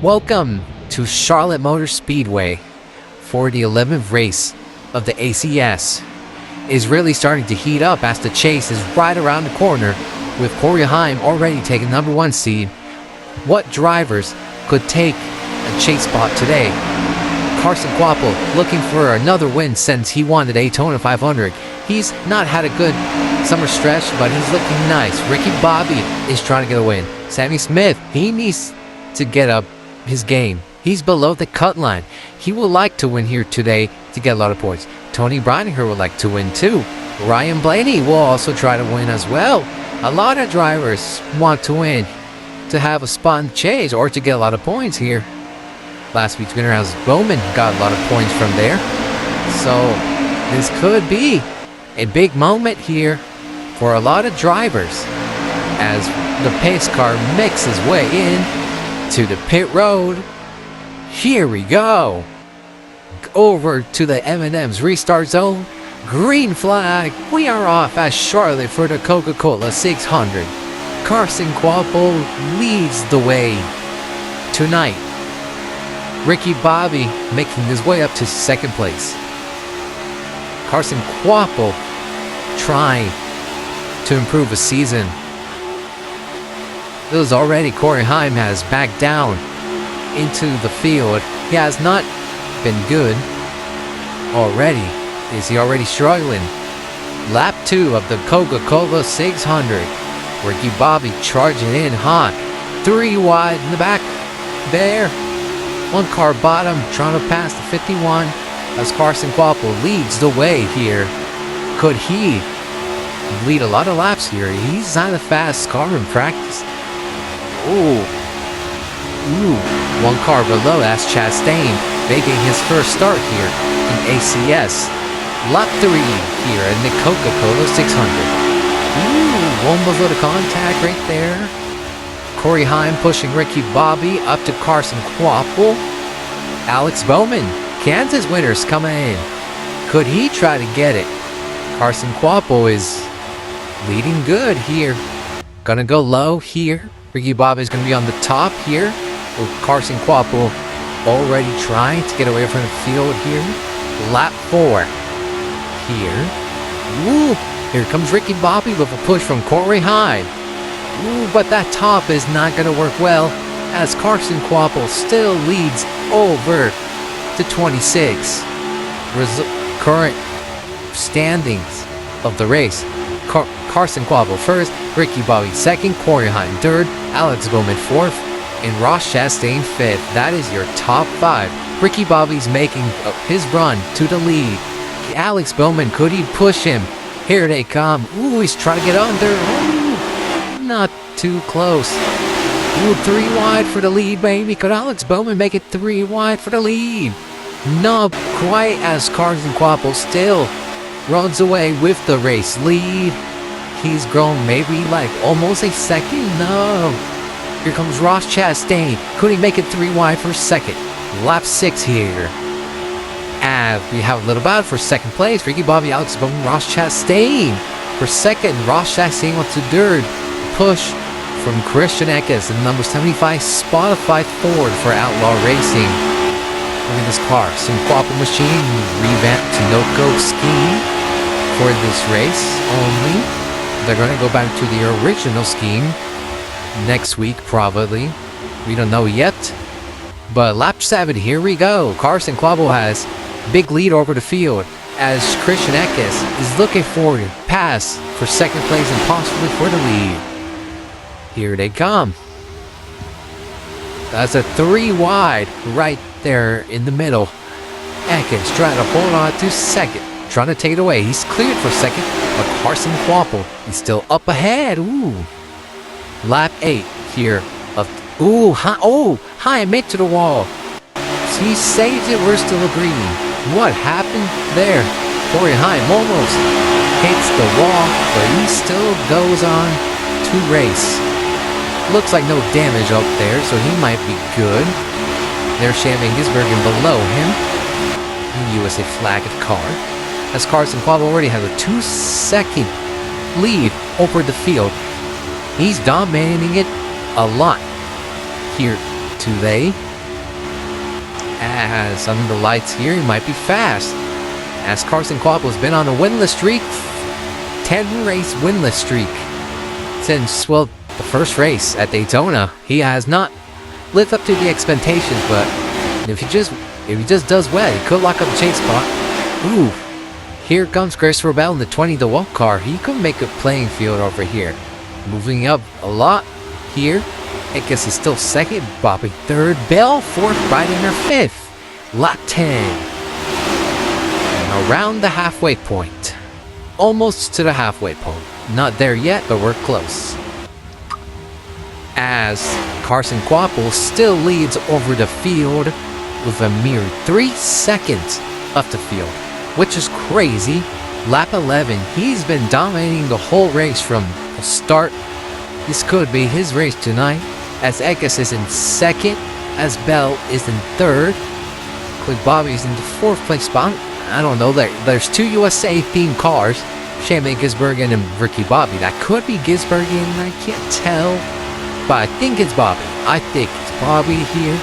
Welcome to Charlotte Motor Speedway for the 11th race of the ACS. Is really starting to heat up as the chase is right around the corner, with Corey Heim already taking number 1 seed. What drivers could take a chase spot today? Carson Quapple looking for another win since he won the Daytona 500. He's not had a good summer stretch, but he's looking nice. Ricky Bobby is trying to get a win. Sammy Smith, he needs to get up his game. He's below the cut line. He will like to win here today to get a lot of points. Tony Brininger would like to win too. Ryan Blaney will also try to win as well. A lot of drivers want to win to have a spot in the chase or to get a lot of points here. Last week's winner, Alex Bowman, got a lot of points from there. So this could be a big moment here for a lot of drivers as the pace car makes his way in to the pit road. Here we go. Over to the M&M's restart zone. Green flag. We are off at Charlotte for the Coca-Cola 600. Carson Quapple leads the way tonight. Ricky Bobby making his way up to second place. Carson Quapple trying to improve his season. It was already Corey Heim has backed down into the field. He has not been good already. Is he already struggling? Lap 2 of the Coca-Cola 600. Ricky Bobby charging in hot. 3 wide in the back. There. 1 car bottom trying to pass the 51 as Carson Quapple leads the way here. Could he lead a lot of laps here? He's not a fast car in practice. Ooh. 1 car below, that's Chastain making his first start here in ACS. Lap 3 here in the Coca-Cola 600. Almost with a contact right there. Corey Heim pushing Ricky Bobby up to Carson Quapple. Alex Bowman, Kansas winners coming in. Could he try to get it? Carson Quapple is leading good here. Gonna go low here. Ricky Bobby is gonna be on the top here. With Carson Quapple already trying to get away from the field here. Lap 4 here. Here comes Ricky Bobby with a push from Corey Heim. But that top is not going to work well as Carson Quapple still leads over to 26. Current standings of the race. Carson Quapple first, Ricky Bobby second, Corey Heim third, Alex Bowman fourth, and Ross Chastain fifth. That is your top 5. Ricky Bobby's making his run to the lead. Alex Bowman, could he push him? Here they come. He's trying to get under. Not too close. 3 wide for the lead, baby. Could Alex Bowman make it 3 wide for the lead? Not quite, as Carson Quapple still runs away with the race lead. He's grown maybe like almost a second. No. Here comes Ross Chastain. Could he make it 3 wide for second? Lap 6 here. And we have a little battle for second place. Ricky Bobby, Alex Bowman, Ross Chastain for second. Ross Chastain wants to third. Push from Christian Eckes in number 75 Spotify Ford for Outlaw Racing. Look at this car. Some Quapple machine revamped to no-go scheme for this race only. They're going to go back to the original scheme next week probably. We don't know yet. But lap 7, here we go. Carson Quapple has big lead over the field as Christian Eckes is looking for a pass for second place and possibly for the lead. Here they come. That's a 3 wide right there in the middle. Eckes trying to hold on to second. Trying to take it away. He's cleared for second, but Carson Quapple is still up ahead. Lap 8 here of Heim hit to the wall. He saves it. We're still agreeing. What happened there? Corey Heim almost hits the wall, but he still goes on to race. Looks like no damage up there, so he might be good. There's Shaming Gisbergen below him. USA flagged car. As Carson Quapple already has a 2-second lead over the field. He's dominating it a lot here today. As under the lights here, he might be fast. As Carson Quapple's been on a winless streak, 10-race winless streak since, well, the first race at Daytona. He has not lived up to the expectations, but if he just does well, he could lock up a chase spot. Ooh, here comes Christopher Bell in the 20 to 1 car. He could make a playing field over here. Moving up a lot here. Eckes is still second, Bobby third, Bell fourth, Breidinger fifth. Lap 10. And around the halfway point. Almost to the halfway point. Not there yet, but we're close. As Carson Quapple still leads over the field with a mere 3 seconds of the field, which is crazy. Lap 11, he's been dominating the whole race from the start. This could be his race tonight, as Eckes is in second, as Bell is in third. Quick Bobby is in the 4th place spot. I don't know, there's 2 USA themed cars, Shane Gisbergen and Ricky Bobby. That could be Gisbergen, I can't tell, but I think it's Bobby. I think it's Bobby here,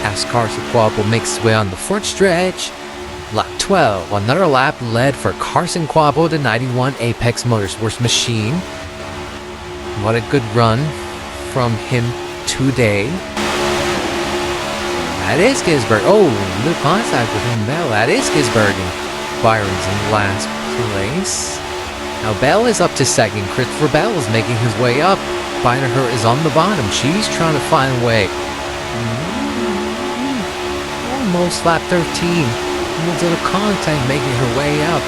as Carson Quapple makes his way on the 4th stretch. Lap 12, another lap led for Carson Quapple, the 91 Apex Motorsports machine. What a good run from him today. That is Gisbergen. Oh, the contact with him, Bell. That is Gisbergen. Byron's in last place. Now Bell is up to second. Christopher Bell is making his way up. Byron is on the bottom. She's trying to find a way. Almost lap 13. Into the contact, making her way up.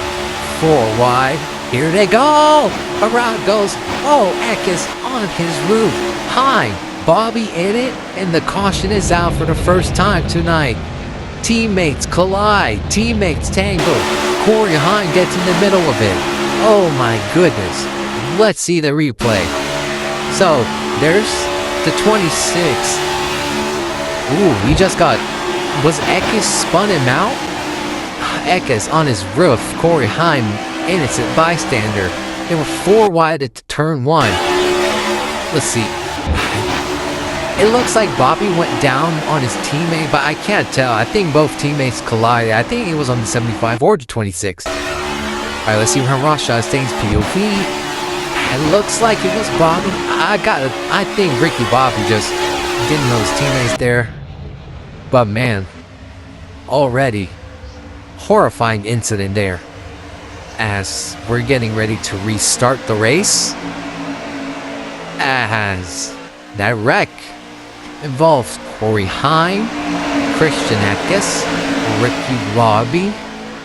4 wide. Here they go! Around goes. Oh, Eckes on his roof. High. Bobby in it, and the caution is out for the first time tonight. Teammates collide. Teammates tangle. Corey Hine gets in the middle of it. Oh my goodness. Let's see the replay. So, there's the 26. Ooh, he just got... Was Eckes spun him out? Eckes on his roof. Corey Hine, innocent bystander. They were 4 wide at turn 1. Let's see. It looks like Bobby went down on his teammate, but I can't tell. I think both teammates collided. I think it was on the 75 or the 26. Alright, let's see where Roshaw stays POV. It looks like it was Bobby. I think Ricky Bobby just didn't know his teammates there. But man, already horrifying incident there. As we're getting ready to restart the race. As that wreck involves Corey Hine, Christian Eckes, Ricky Bobby,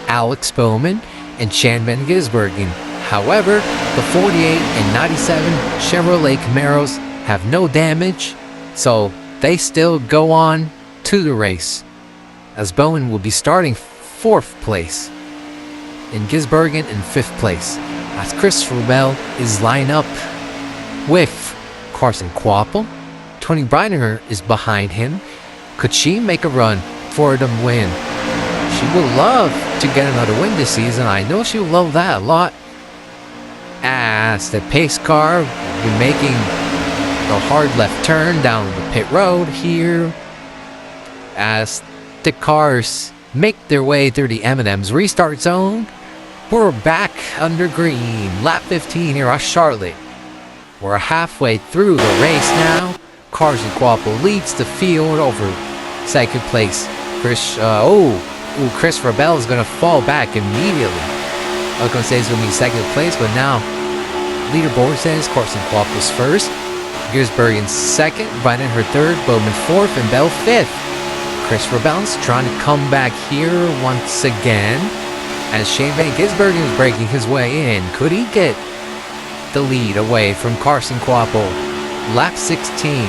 Alex Bowman, and Shane Gisbergen. However, the 48 and 97 Chevrolet Camaros have no damage, so they still go on to the race, as Bowman will be starting 4th place, and Gisbergen in 5th place, as Christopher Bell is lined up with Carson Quapple. Tony Breidinger is behind him. Could she make a run for the win? She would love to get another win this season. I know she would love that a lot. As the pace car will be making the hard left turn down the pit road here. As the cars make their way through the M&M's restart zone. We're back under green. Lap 15 here at Charlotte. We're halfway through the race now. Carson Quapple leads the field over 2nd place. Christopher Bell is going to fall back immediately. I was going to say he's going to be 2nd place, but now leaderboard says Carson Quapple's 1st. Gisbergen 2nd, Breidinger 3rd, Bowman 4th, and Bell 5th. Christopher Bell's trying to come back here once again. As Shane Gisbergen is breaking his way in. Could he get the lead away from Carson Quapple? Lap 16.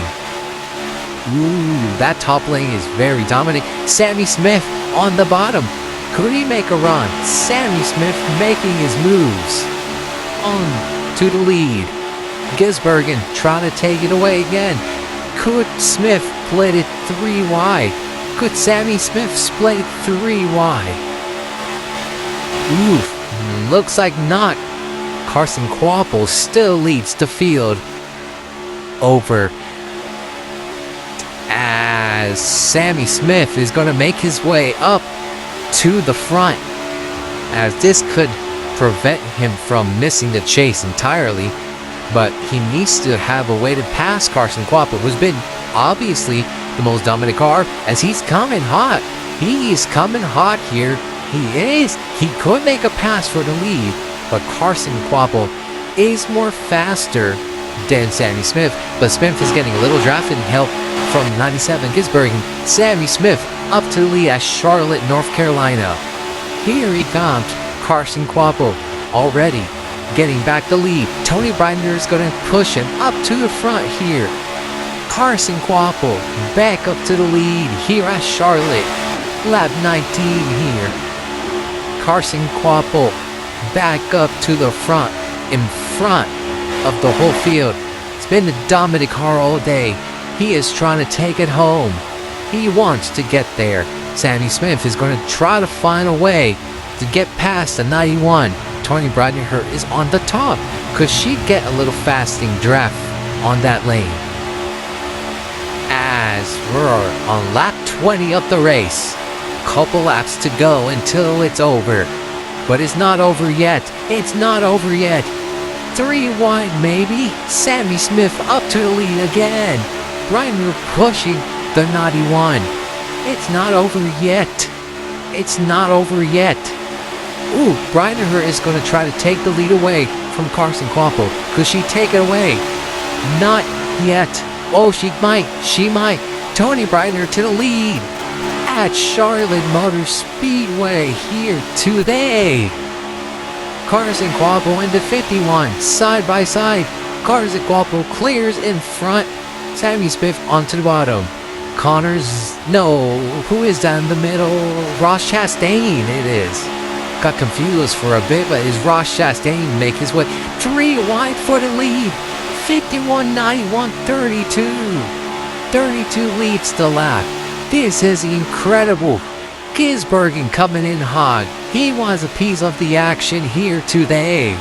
Ooh, that top lane is very dominant. Sammy Smith on the bottom. Could he make a run? Sammy Smith making his moves on to the lead. Gisbergen trying to take it away again. Could Smith split it 3 wide? Could Sammy Smith split it 3 wide? Oof, looks like not. Carson Quapple still leads the field over as Sammy Smith is going to make his way up to the front, as this could prevent him from missing the chase entirely. But he needs to have a way to pass Carson Quappo, who's been obviously the most dominant car, as he's coming hot. He is coming hot here. He could make a pass for the lead, but Carson Quappo is more faster than Sammy Smith. But Smith is getting a little drafting help from 97 Gisbergen. Sammy Smith up to the lead at Charlotte, North Carolina. Here he comes, Carson Quappo already getting back the lead. Tony Bryner is going to push him up to the front here. Carson Quappo back up to the lead here at Charlotte. Lap 19 here. Carson Quappo back up to the front, in front of the whole field. It's been the dominant car all day. He is trying to take it home. He wants to get there. Sammy Smith is going to try to find a way to get past the 91. Tony Bryner is on the top. Could she get a little fasting draft on that lane? As we're on lap 20 of the race. Couple laps to go until it's over. But it's not over yet. It's not over yet. 3 wide maybe. Sammy Smith up to the lead again. Bryner pushing the 91. It's not over yet. It's not over yet. Ooh, Bryner is going to try to take the lead away from Carson Quappo. Could she take it away? Not yet. Oh, she might. She might. Tony Bryner to the lead at Charlotte Motor Speedway here today. Carson Quappo into 51, side by side. Carson Quappo clears in front. Sammy Smith onto the bottom. Connors, no, who is down the middle? Ross Chastain, it is. Got confused for a bit, but is Ross Chastain make his way 3 wide for the lead? 51, 91, 32. 32 leads the lap. This is incredible. Gisbergen coming in hot. He wants a piece of the action here today.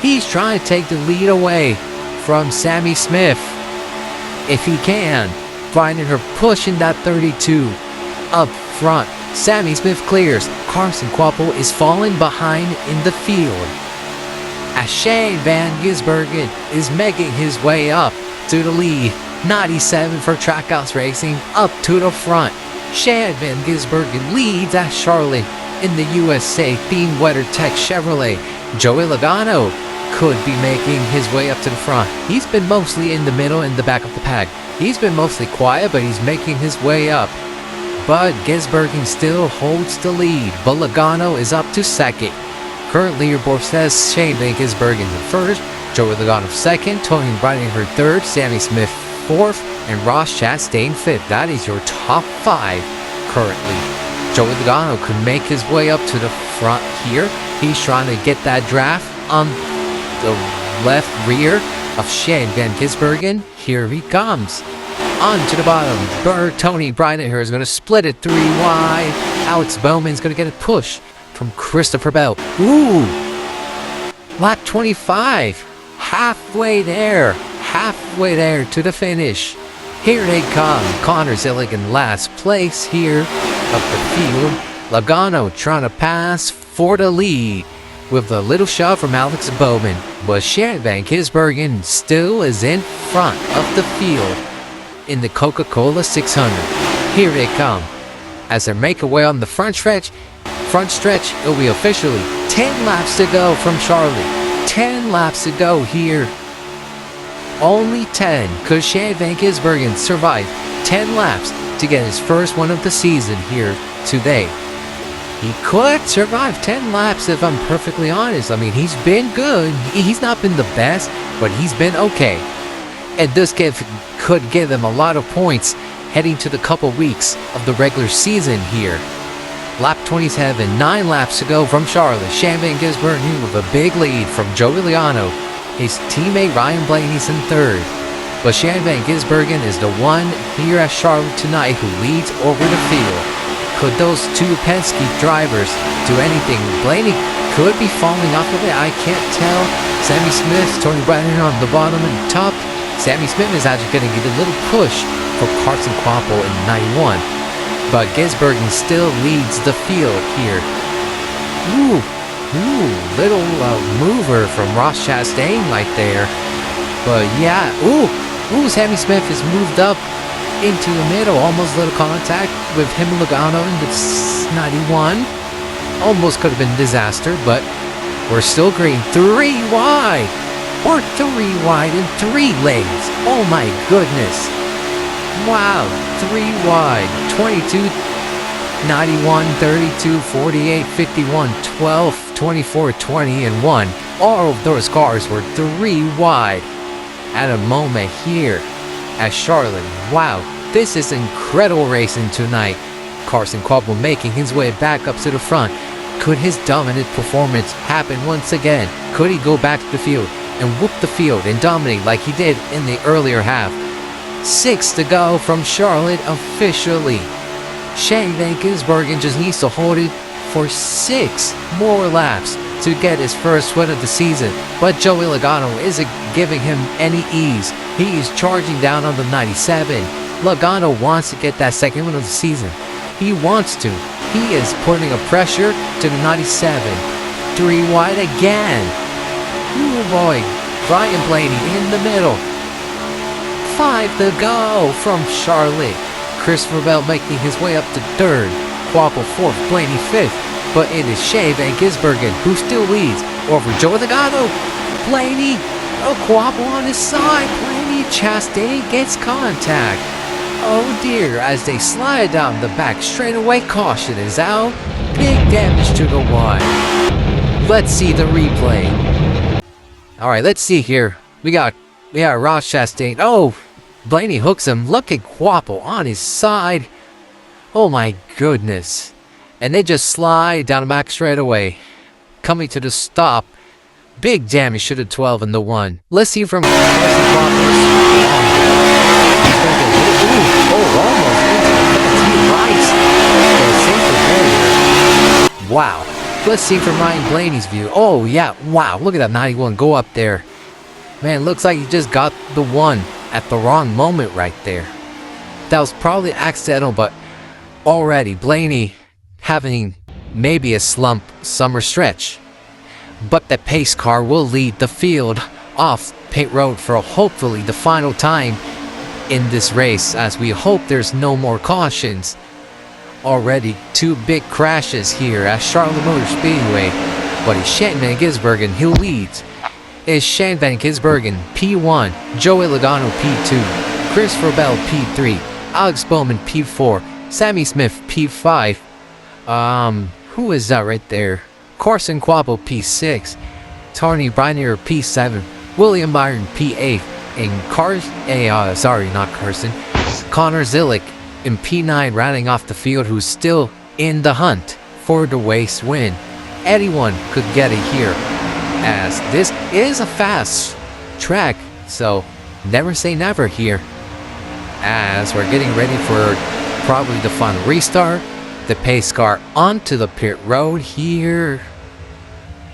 He's trying to take the lead away from Sammy Smith. If he can, finding her pushing that 32 up front. Sammy Smith clears. Carson Quappo is falling behind in the field. As Shane Van Gisbergen is making his way up to the lead. 97 for Trackhouse Racing up to the front. Shane Van Gisbergen leads at Charlotte in the USA Theme WeatherTech Chevrolet. Joey Logano could be making his way up to the front. He's been mostly in the middle and the back of the pack. He's been mostly quiet, but he's making his way up. But Gisbergen still holds the lead. But Logano is up to second. Current leaderboard says Shane Van Gisbergen in first, Joey Logano second, Tony Bryner third, Sammy Smith fourth, and Ross Chastain fifth. That is your top 5 currently. Joey Logano could make his way up to the front here. He's trying to get that draft on the left rear of Shane Van Gisbergen. Here he comes. On to the bottom. Tony Bryner is going to split it 3 wide. Alex Bowman's going to get a push from Christopher Bell. Ooh! Lap 25. Halfway there to the finish. Here they come. Connor Zillig in last place here of the field. Logano trying to pass for the lead with a little shove from Alex Bowman. But Shane Van Gisbergen still is in front of the field in the Coca-Cola 600. Here they come. As they make their way on the front stretch, it'll be officially 10 laps to go from Charlotte. 10 laps to go here. Only 10. Could Shane Van Gisbergen survive 10 laps to get his first one of the season here today? He could survive 10 laps if I'm perfectly honest. I mean, he's been good. He's not been the best, but he's been okay. And this could give him a lot of points heading to the couple weeks of the regular season here. Lap 27, 9 laps to go from Charlotte. Shane Van Gisbergen with a big lead from Joey Logano. His teammate Ryan Blaney's in third. But Shane Van Gisbergen is the one here at Charlotte tonight who leads over the field. Could those 2 Penske drivers do anything? Blaney could be falling off of it. I can't tell. Sammy Smith, Tony Bryner on the bottom and top. Sammy Smith is actually going to get a little push for Carson Quapple in 91. But Gisbergen still leads the field here. Little mover from Ross Chastain right there. But yeah, Sammy Smith has moved up into the middle. Almost little contact with him and Logano in the 91. Almost could have been disaster, but we're still green. 3 wide. Or 3 wide and 3 lanes. Oh my goodness. Wow. 3 wide. 22, 91, 32, 48, 51, 12, 24, 20, and 1. All of those cars were 3 wide at a moment here at Charlotte. Wow. This is incredible racing tonight. Carson Quapple making his way back up to the front. Could his dominant performance happen once again? Could he go back to the field and whoop the field and dominate like he did in the earlier half? 6 to go from Charlotte officially. Shane Van Gisbergen just needs to hold it for 6 more laps to get his first win of the season. But Joey Logano isn't giving him any ease. He is charging down on the 97. Logano wants to get that second win of the season. He wants to. He is putting a pressure to the 97. 3 wide again. Oh boy. Brian Blaney in the middle. 5 to go from Charlotte. Christopher Bell making his way up to 3rd. Quapple 4th. Blaney 5th. But it is Shea Van Gisbergen who still leads over Joey Logano. Blaney. Quapple on his side. Blaney. Chastain gets contact. Oh dear, as they slide down the back straightaway, caution is out. Big damage to the one. Let's see the replay. Alright, let's see here. We got Ross Chastain. Oh, Blaney hooks him. Look at Quapple on his side. Oh my goodness. And they just slide down the back straightaway. Coming to the stop. Big damage to the 12 and the 1. Let's see from Carson Quapple. Almost into the barrier. Wow. Let's see from Ryan Blaney's view. Oh, yeah. Wow. Look at that 91 go up there. Man, looks like he just got the 1 at the wrong moment right there. That was probably accidental, but already Blaney having maybe a slump summer stretch. But the pace car will lead the field off pit road for hopefully the final time in this race, as we hope there's no more cautions. Already 2 big crashes here at Charlotte Motor Speedway, but it's Shane Van Gisbergen who leads. It's Shane Van Gisbergen P1, Joey Logano P2, Christopher Bell P3, Alex Bowman P4, Sammy Smith P5. Who is that right there? Carson Quapple P6, Tony Briner P7, William Byron P8. And Connor Zilick in P9 rounding off the field, who's still in the hunt for the race win. Anyone could get it here, as this is a fast track, so never say never here. As we're getting ready for probably the final restart, the pace car onto the pit road here.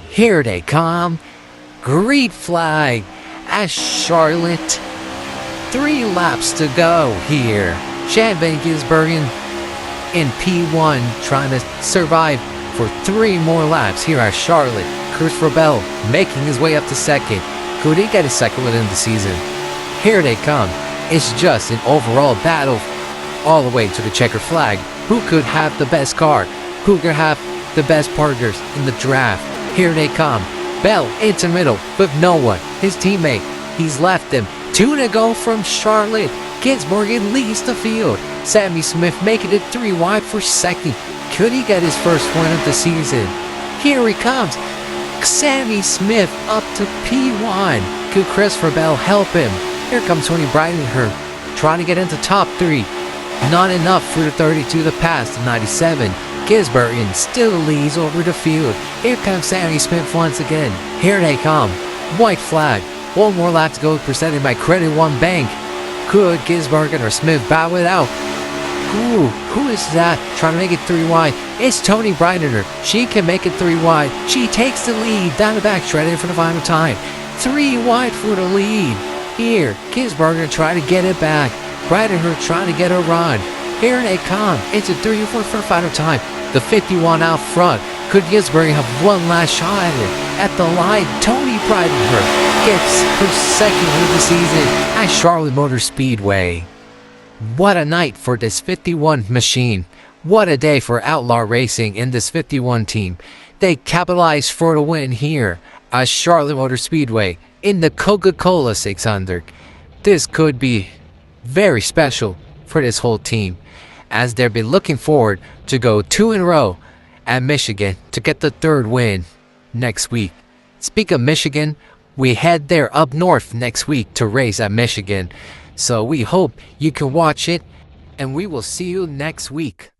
Here they come. Green flag at Charlotte. 3 laps to go here. Shane Van Gisbergen in P1 trying to survive for 3 more laps here at Charlotte. Christopher Bell making his way up to 2nd. Could he get his 2nd win in the season? Here they come. It's just an overall battle all the way to the checkered flag. Who could have the best car? Who could have the best partners in the draft? Here they come. Bell into the middle with no one. His teammate, he's left him. 2 to go from Charlotte. Gisbergen leads the field. Sammy Smith making it 3 wide for 2nd. Could he get his first win of the season? Here he comes. Sammy Smith up to P1. Could Christopher Bell help him? Here comes Tony Breininger trying to get into top 3. Not enough for the 32 to pass the 97. Gisbergen still leads over the field. Here comes Sammy Smith once again. Here they come. White flag. 1 more lap to go, presented by Credit One Bank. Could Gisbergen or Smith bow it out? Ooh, who is that? Trying to make it 3 wide. It's Tony Breininger. She can make it 3 wide. She takes the lead down the back, shredded for the final time. 3 wide for the lead. Here, Gisberger trying to get it back. Predator trying to get a run. Here they come. It's a 3-4 for final time. The 51 out front. Could Gisberger have one last shot at it? At the line, Tony Predator gets her second win of the season at Charlotte Motor Speedway. What a night for this 51 machine. What a day for Outlaw Racing in this 51 team. They capitalized for the win here at Charlotte Motor Speedway in the Coca-Cola 600. This could be very special for this whole team, as they'll be looking forward to go 2 in a row at Michigan to get the 3rd win next week. Speak of Michigan, we head there up north next week to race at Michigan. So we hope you can watch it, and we will see you next week.